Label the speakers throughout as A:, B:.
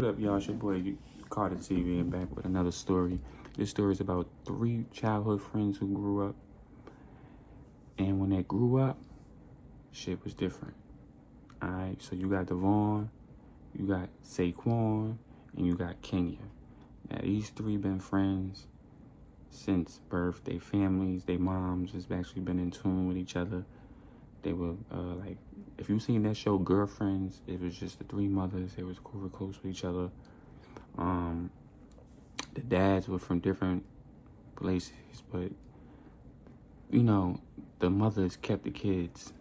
A: up, y'all? It's your boy Carter TV and back with another story. This story is about 3 childhood friends who grew up. And when they grew up, shit was different. Alright, so you got Devon, you got Saquon, and you got Kenya. Now these 3 been friends since birth. They families, they moms has actually been in tune with each other. They were like, if you seen that show Girlfriends, it was just the 3 mothers. They was super close with each other. The dads were from different places, but you know, the mothers kept the kids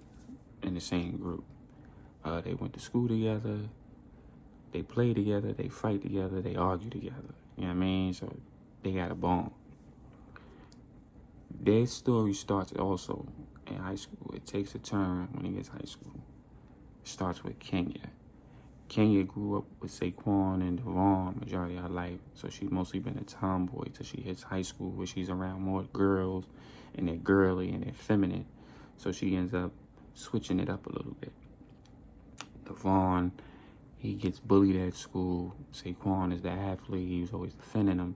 A: in the same group. They went to school together, they play together, they fight together, they argue together. You know what I mean? So they got a bond. Their story starts also in high school. It takes a turn when it gets high school. It starts with Kenya. Kenya grew up with Saquon and Devon majority of her life, so she's mostly been a tomboy till she hits high school, where she's around more girls, and they're girly and they're feminine, so she ends up switching it up a little bit. Devon, he gets bullied at school. Saquon is the athlete. He was always defending him.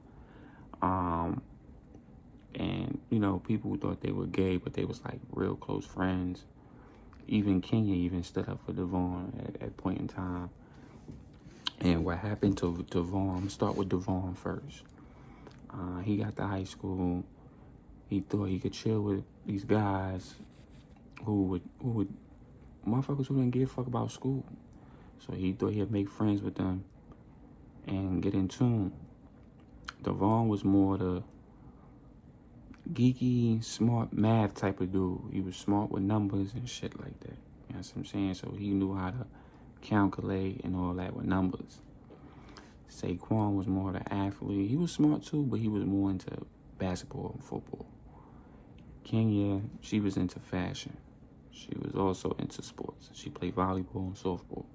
A: And, you know, people thought they were gay, but they was like real close friends. Even Kenya even stood up for Devon at point in time. And what happened to Devon, I'm gonna start with Devon first. He got to high school. He thought he could chill with these guys who would motherfuckers who didn't give a fuck about school. So he thought he'd make friends with them and get in tune. Devon was more the geeky, smart math type of dude. He was smart with numbers and shit like that. You know what I'm saying? So he knew how to calculate and all that with numbers. Saquon was more the athlete. He was smart too, but he was more into basketball and football. Kenya, she was into fashion. She was also into sports. She played volleyball and softball.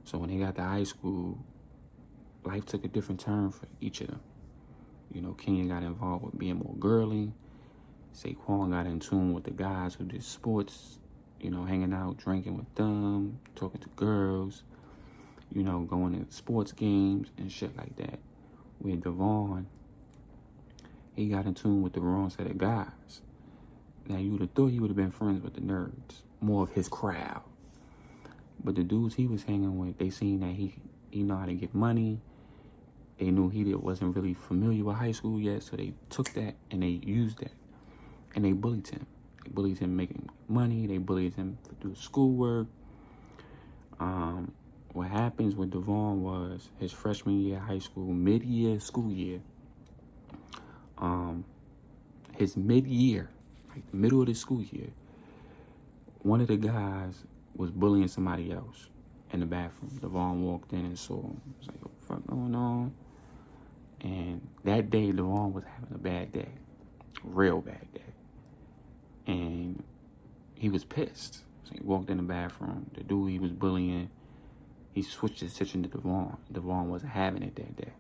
A: So when they got to high school, life took a different turn for each of them. You know, Kenya got involved with being more girly. Saquon got in tune with the guys who did sports, you know, hanging out, drinking with them, talking to girls, you know, going to sports games and shit like that. With Devon, he got in tune with the wrong set of guys. Now, you would have thought he would have been friends with the nerds, more of his crowd. But the dudes he was hanging with, they seen that he know how to get money. They knew he wasn't really familiar with high school yet, so they took that and they used that. And they bullied him. They bullied him making money. They bullied him to do schoolwork. What happens with Devon was his freshman year of high school, mid-year school year, his mid-year, like the middle of the school year, one of the guys was bullying somebody else in the bathroom. Devon walked in and saw him. He was like, what the fuck going on? And that day, Devon was having a bad day. Real bad day. And he was pissed. So he walked in the bathroom. The dude he was bullying, he switched his attention to Devon. Devon wasn't having it that day.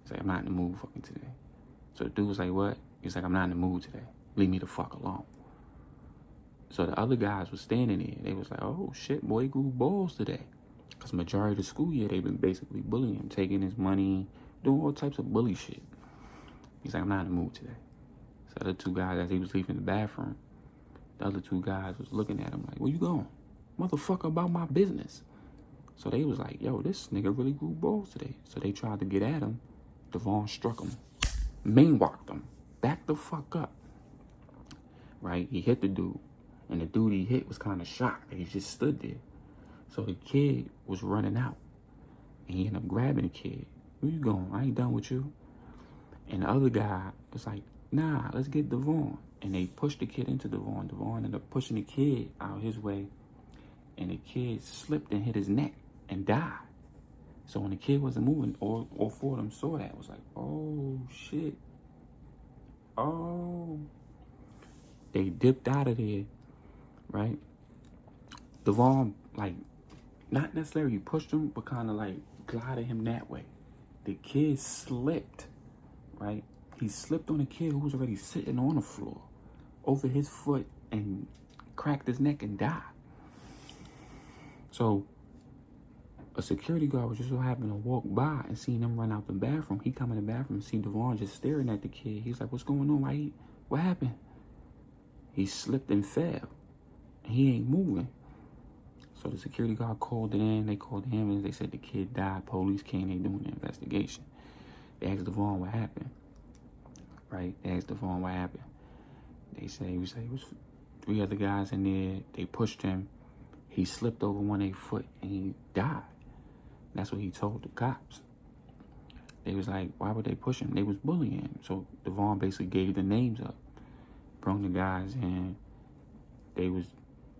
A: He's like, I'm not in the mood fucking today. So the dude was like, what? He's like, I'm not in the mood today. Leave me the fuck alone. So the other guys was standing there. They was like, oh shit, boy, he grew balls today. Because majority of the school year, they've been basically bullying him, taking his money, doing all types of bully shit. He's like, I'm not in the mood today. So the other 2 guys, as he was leaving the bathroom, the other 2 guys was looking at him like, where you going? Motherfucker, about my business. So they was like, yo, this nigga really grew balls today. So they tried to get at him. Devon struck him. Main-walked him. Back the fuck up. Right? He hit the dude. And the dude he hit was kind of shocked that he just stood there. So the kid was running out. And he ended up grabbing the kid. Where you going? I ain't done with you. And the other guy was like, nah, let's get Devon. And they pushed the kid into Devon. Devon ended up pushing the kid out his way. And the kid slipped and hit his neck and died. So when the kid wasn't moving, all 4 of them saw that. It was like, oh, shit. Oh. They dipped out of there, right? Devon, like, not necessarily pushed him, but kind of like glided him that way. The kid slipped, right? He slipped on a kid who was already sitting on the floor over his foot and cracked his neck and died. So a security guard was just so happened to walk by and see them run out the bathroom. He come in the bathroom and see Devon just staring at the kid. He's like, what's going on? What happened? He slipped and fell. He ain't moving. So the security guard called it in. They called the ambulance. They said the kid died. Police came. They doing the investigation. They asked Devon what happened. Right? They asked Devon what happened. They say it was 3 other guys in there. They pushed him. He slipped over 1 foot and he died. That's what he told the cops. They was like, why would they push him? They was bullying him. So Devon basically gave the names up. Brought the guys in. They was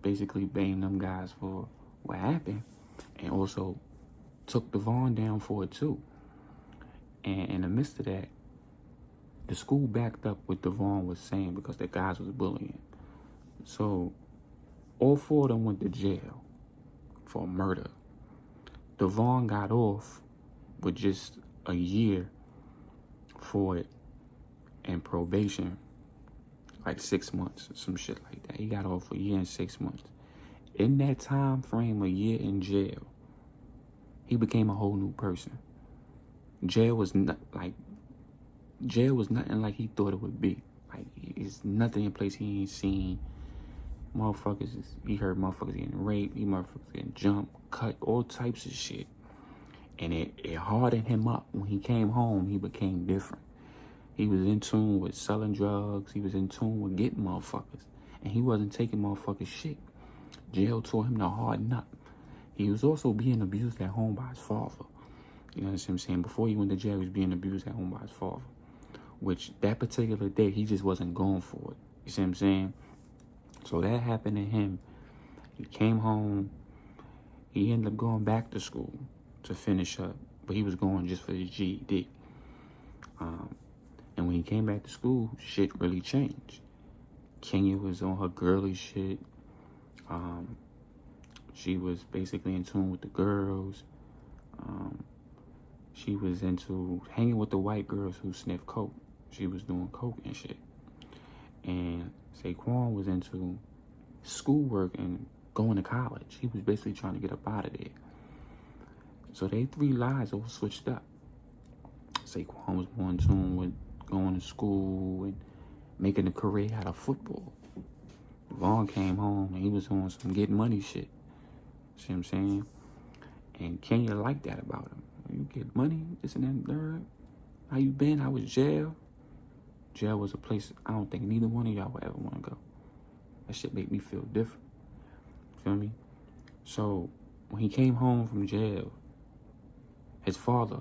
A: basically banging them guys for what happened. And also took Devon down for it too. And in the midst of that, the school backed up what Devon was saying because the guys was bullying. So all 4 of them went to jail for murder. Devon got off with just a year for it and probation, like 6 months, some shit like that. He got off for a year and 6 months. In that time frame, a year in jail, he became a whole new person. Jail was nothing like he thought it would be. Like, it's nothing in place he ain't seen. He heard motherfuckers getting raped, motherfuckers getting jumped, cut, all types of shit. And it hardened him up. When he came home, he became different. He was in tune with selling drugs. He was in tune with getting motherfuckers. And he wasn't taking motherfuckers shit. Jail taught him to harden up. He was also being abused at home by his father. You know what I'm saying? Before he went to jail, he was being abused at home by his father. Which, that particular day, he just wasn't going for it. You see what I'm saying? So that happened to him. He came home. He ended up going back to school to finish up. But he was going just for his GED. And when he came back to school, shit really changed. Kenya was on her girly shit. She was basically in tune with the girls. She was into hanging with the white girls who sniffed coke. She was doing coke and shit. And Saquon was into schoolwork and going to college. He was basically trying to get up out of there. So they 3 lives all switched up. Saquon was more in tune with going to school and making a career out of football. Devon came home and he was on some get money shit. See what I'm saying? And Kenya liked that about him. You get money, this and that and third. How you been? How was jail? Jail was a place I don't think neither one of y'all would ever want to go. That shit made me feel different. Feel me? So when he came home from jail, his father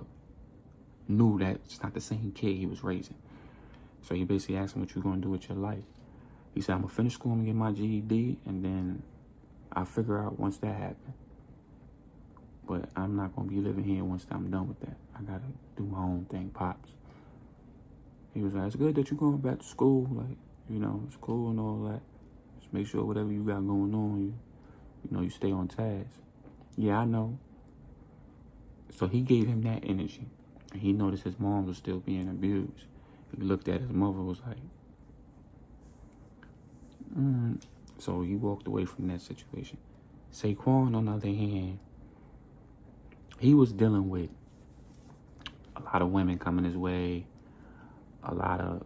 A: knew that it's not the same kid he was raising. So he basically asked him, what you gonna do with your life? He said, I'm gonna finish school and get my GED, and then I'll figure out once that happens. But I'm not gonna be living here once I'm done with that. I gotta do my own thing, Pops. He was like, it's good that you're going back to school. Like, you know, it's cool and all that. Just make sure whatever you got going on, you stay on task. Yeah, I know. So he gave him that energy. And he noticed his mom was still being abused. He looked at his mother, was like, So he walked away from that situation. Saquon, on the other hand, he was dealing with a lot of women coming his way, a lot of,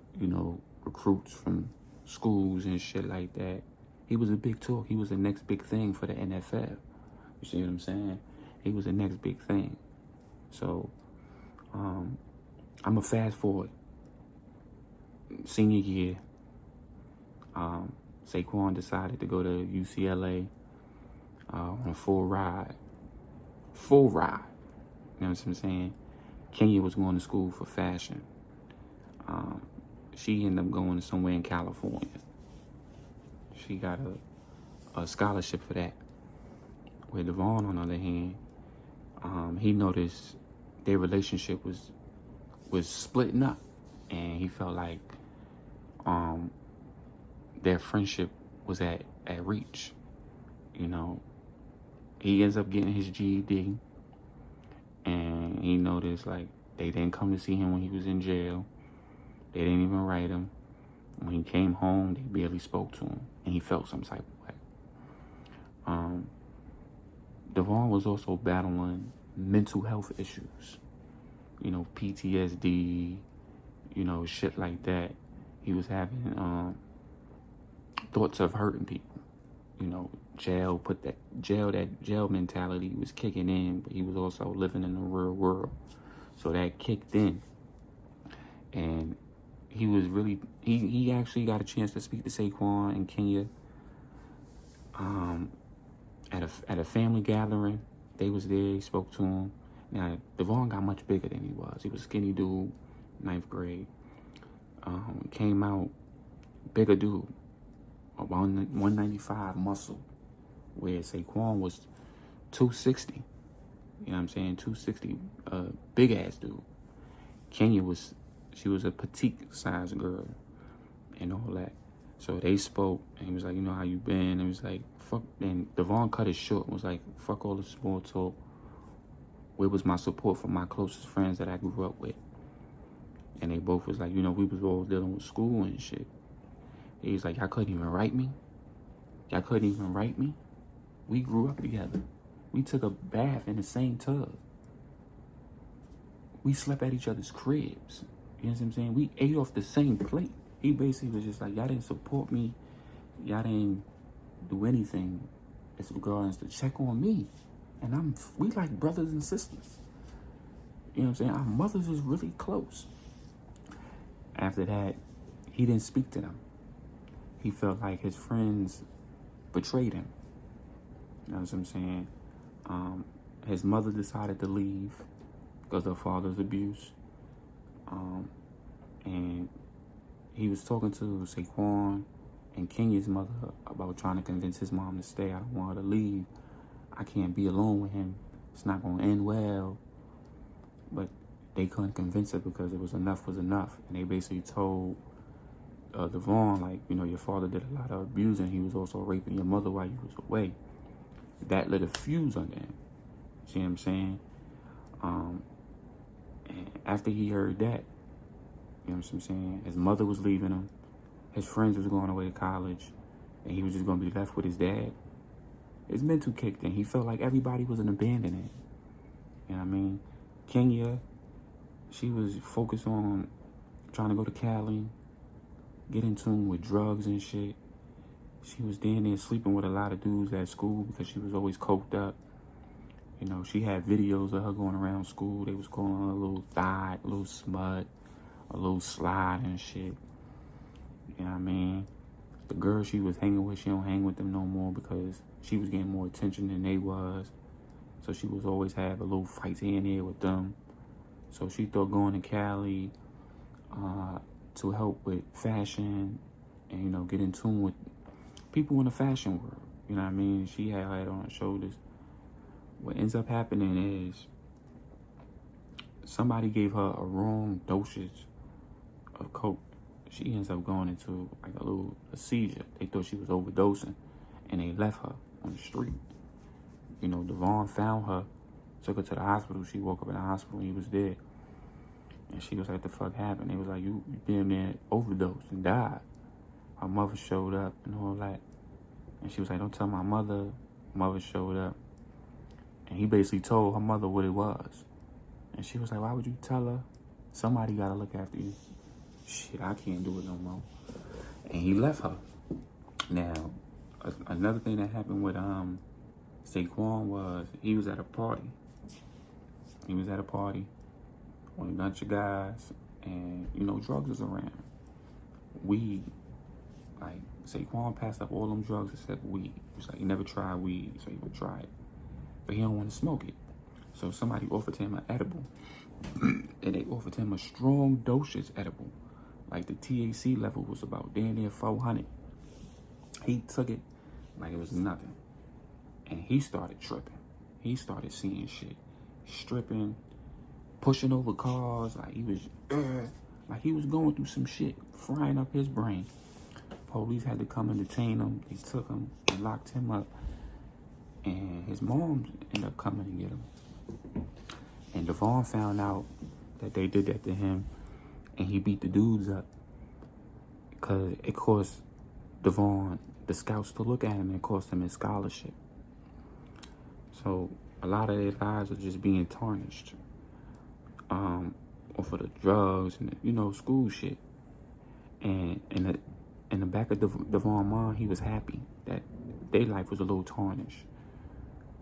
A: recruits from schools and shit like that. He was a big talk. He was the next big thing for the NFL. You see what I'm saying? He was the next big thing. So, I'm going to fast forward. Senior year, Saquon decided to go to UCLA on a full ride. You know what I'm saying? Kenya was going to school for fashion. She ended up going somewhere in California. She got a scholarship for that. With Devon, on the other hand, he noticed their relationship was splitting up, and he felt like their friendship was at reach. He ends up getting his GED, and he noticed like they didn't come to see him when he was in jail. They didn't even write him. When he came home, they barely spoke to him, and he felt some type of way. Devon was also battling mental health issues, PTSD, shit like that. He was having thoughts of hurting people. Jail mentality was kicking in, but he was also living in the real world. So that kicked in. And he was really, he actually got a chance to speak to Saquon in Kenya at a family gathering. They was there, he spoke to him. Now, Devon got much bigger than he was. He was a skinny dude, 9th grade. Came out, bigger dude, about 195 muscle, where Saquon was 260. You know what I'm saying? 260, big ass dude. Kenya she was a petite sized girl and all that. So they spoke, and he was like, how you been? And he was like, fuck. And Devon cut it short and was like, fuck all the small talk. Where was my support from my closest friends that I grew up with? And they both was like, we was all dealing with school and shit. He was like, y'all couldn't even write me? Y'all couldn't even write me? We grew up together. We took a bath in the same tub. We slept at each other's cribs. You know what I'm saying? We ate off the same plate. He basically was just like, y'all didn't support me. Y'all didn't do anything as regards to check on me. And we like brothers and sisters. You know what I'm saying? Our mothers was really close. After that, he didn't speak to them. He felt like his friends betrayed him. You know what I'm saying? His mother decided to leave because of her father's abuse. And he was talking to Saquon and Kenya's mother about trying to convince his mom to stay. I don't want her to leave. I can't be alone with him. It's not going to end well. But they couldn't convince her because enough was enough. And they basically told Devon, like, your father did a lot of abusing. He was also raping your mother while you was away. That lit a fuse under him. See what I'm saying? And after he heard that, you know what I'm saying? His mother was leaving him. His friends was going away to college. And he was just going to be left with his dad. His mental kicked in. He felt like everybody was an abandonment. You know what I mean? Kenya, she was focused on trying to go to Cali, get in tune with drugs and shit. She was down there sleeping with a lot of dudes at school because she was always coked up. She had videos of her going around school. They was calling her a little thigh, a little smut, a little slide and shit. You know what I mean? The girl she was hanging with, she don't hang with them no more because she was getting more attention than they was. So she was always have a little fights here and there with them. So she thought going to Cali to help with fashion and, get in tune with people in the fashion world. You know what I mean? She had her head on her shoulders. What ends up happening is somebody gave her a wrong dosage of coke. She ends up going into like a seizure. They thought she was overdosing, and they left her on the street. Devon found her, took her to the hospital. She woke up in the hospital and he was dead. And she was like, "The fuck happened?" They was like, "You damn near overdosed and died." Her mother showed up and all that. And she was like, "Don't tell my mother." Mother showed up. And he basically told her mother what it was. And she was like, "Why would you tell her? Somebody got to look after you." Shit, I can't do it no more. And he left her. Now, another thing that happened with Saquon was he was at a party. He was at a party with a bunch of guys. And, drugs was around. Weed. Like, Saquon passed up all them drugs except weed. He was like, he never tried weed, so he would try it. But he don't want to smoke it. So somebody offered him an edible. And they offered him a strong dosage edible. Like the THC level was about damn near 400. He took it like it was nothing. And he started tripping. He started seeing shit. Stripping, pushing over cars. Like he was going through some shit, frying up his brain. Police had to come and detain him. They took him and locked him up. And his mom ended up coming to get him. And Devon found out that they did that to him, and he beat the dudes up because it cost Devon, the scouts, to look at him, and it cost him his scholarship. So a lot of their lives are just being tarnished. Or for the drugs and school shit. And in the back of Devon mind, he was happy that their life was a little tarnished.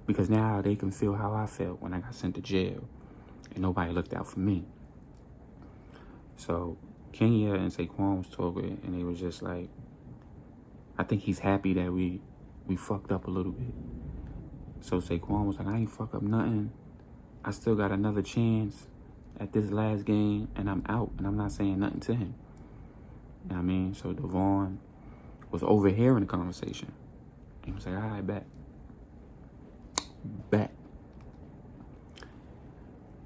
A: Because now they can feel how I felt when I got sent to jail and nobody looked out for me. So Kenya and Saquon was talking, and they was just like, I think he's happy that we fucked up a little bit. So Saquon was like, I ain't fuck up nothing. I still got another chance at this last game, and I'm out, and I'm not saying nothing to him. You know what I mean? So Devon was overhearing the conversation. He was like, all right, bet.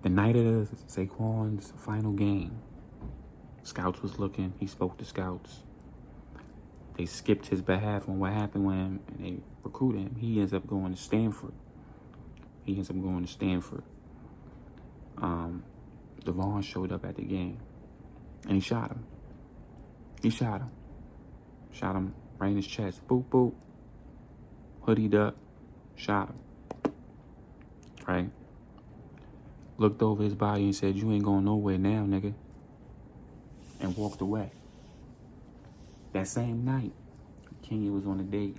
A: The night of Saquon's final game, scouts was looking. He spoke to scouts. They skipped his behalf on what happened with him, and they recruited him. He ends up going to Stanford. Devon showed up at the game, and he shot him. Shot him right in his chest. Boop, boop. Hoodied up. Shot him. Right? Looked over his body and said, you ain't going nowhere now, nigga. And walked away. That same night, Kenya was on a date.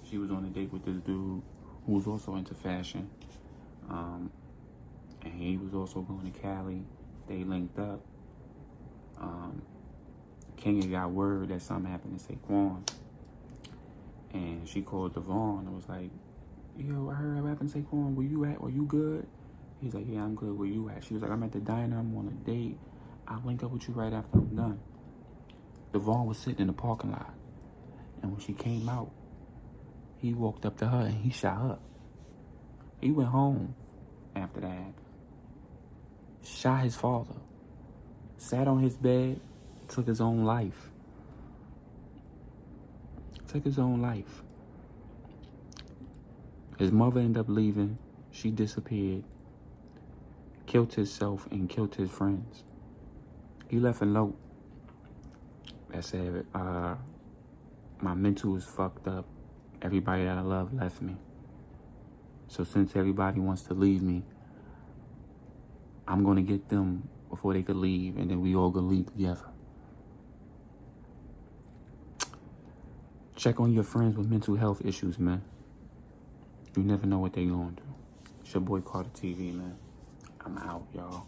A: She was on a date with this dude who was also into fashion. And he was also going to Cali. They linked up. Kenya got word that something happened to Saquon. And she called Devon and was like, yo, I heard what happened to Saquon. Where you at? Are you good? He's like, yeah, I'm good. Where you at? She was like, I'm at the diner. I'm on a date. I'll link up with you right after I'm done. Devon was sitting in the parking lot. And when she came out, he walked up to her and he shot her. He went home after that. Shot his father. Sat on his bed. Took his own life. His mother ended up leaving. She disappeared. Killed himself and killed his friends. He left a note that said, my mental is fucked up. Everybody that I love left me. So since everybody wants to leave me, I'm going to get them before they could leave, and then we all going to leave together. Check on your friends with mental health issues, man. You never know what they going through. It's your boy Carter TV, man. I'm out, y'all.